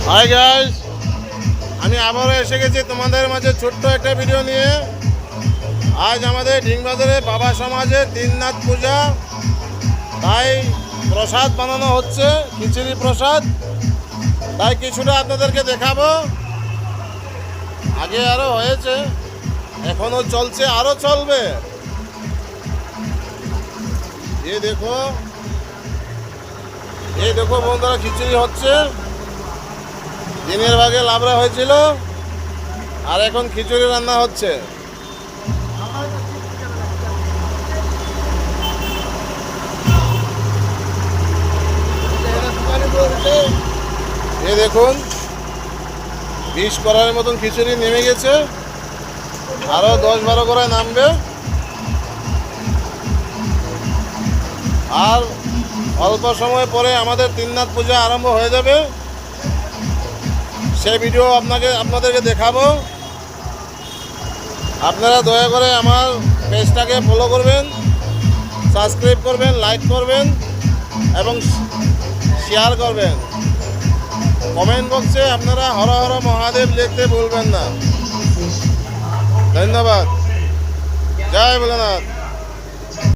Hi guys, আমি আবারও এসে গেছি তোমাদের মাঝে ছোট্ট একটা ভিডিও নিয়ে। আজ আমাদের ঢিংবাজারে বাবা সমাজের দীননাথ পূজা, তাই প্রসাদ বানানো হচ্ছে, খিচুড়ি প্রসাদ। তাই কিছুটা আপনাদেরকে দেখাবো। আগে আরও হয়েছে, এখনও চলছে, আরও চলবে। এই দেখো বন্ধুরা, খিচুড়ি হচ্ছে। দিনের ভাগে লাবড়া হয়েছিল, আর এখন খিচুড়ি রান্না হচ্ছে। এই দেখুন, 20 কড়াইয়ের মতন খিচুড়ি নেমে গেছে, আরো 10-12 কড়াই নামবে। আর অল্প সময় পরে আমাদের দীননাথ পূজা আরম্ভ হয়ে যাবে। সেই ভিডিও আপনাদেরকে দেখাবো। আপনারা দয়া করে আমার পেজটাকে ফলো করবেন, সাবস্ক্রাইব করবেন, লাইক করবেন এবং শেয়ার করবেন। কমেন্ট বক্সে আপনারা হর হর মহাদেব লিখতে ভুলবেন না। ধন্যবাদ। জয় ভোলেনাথ।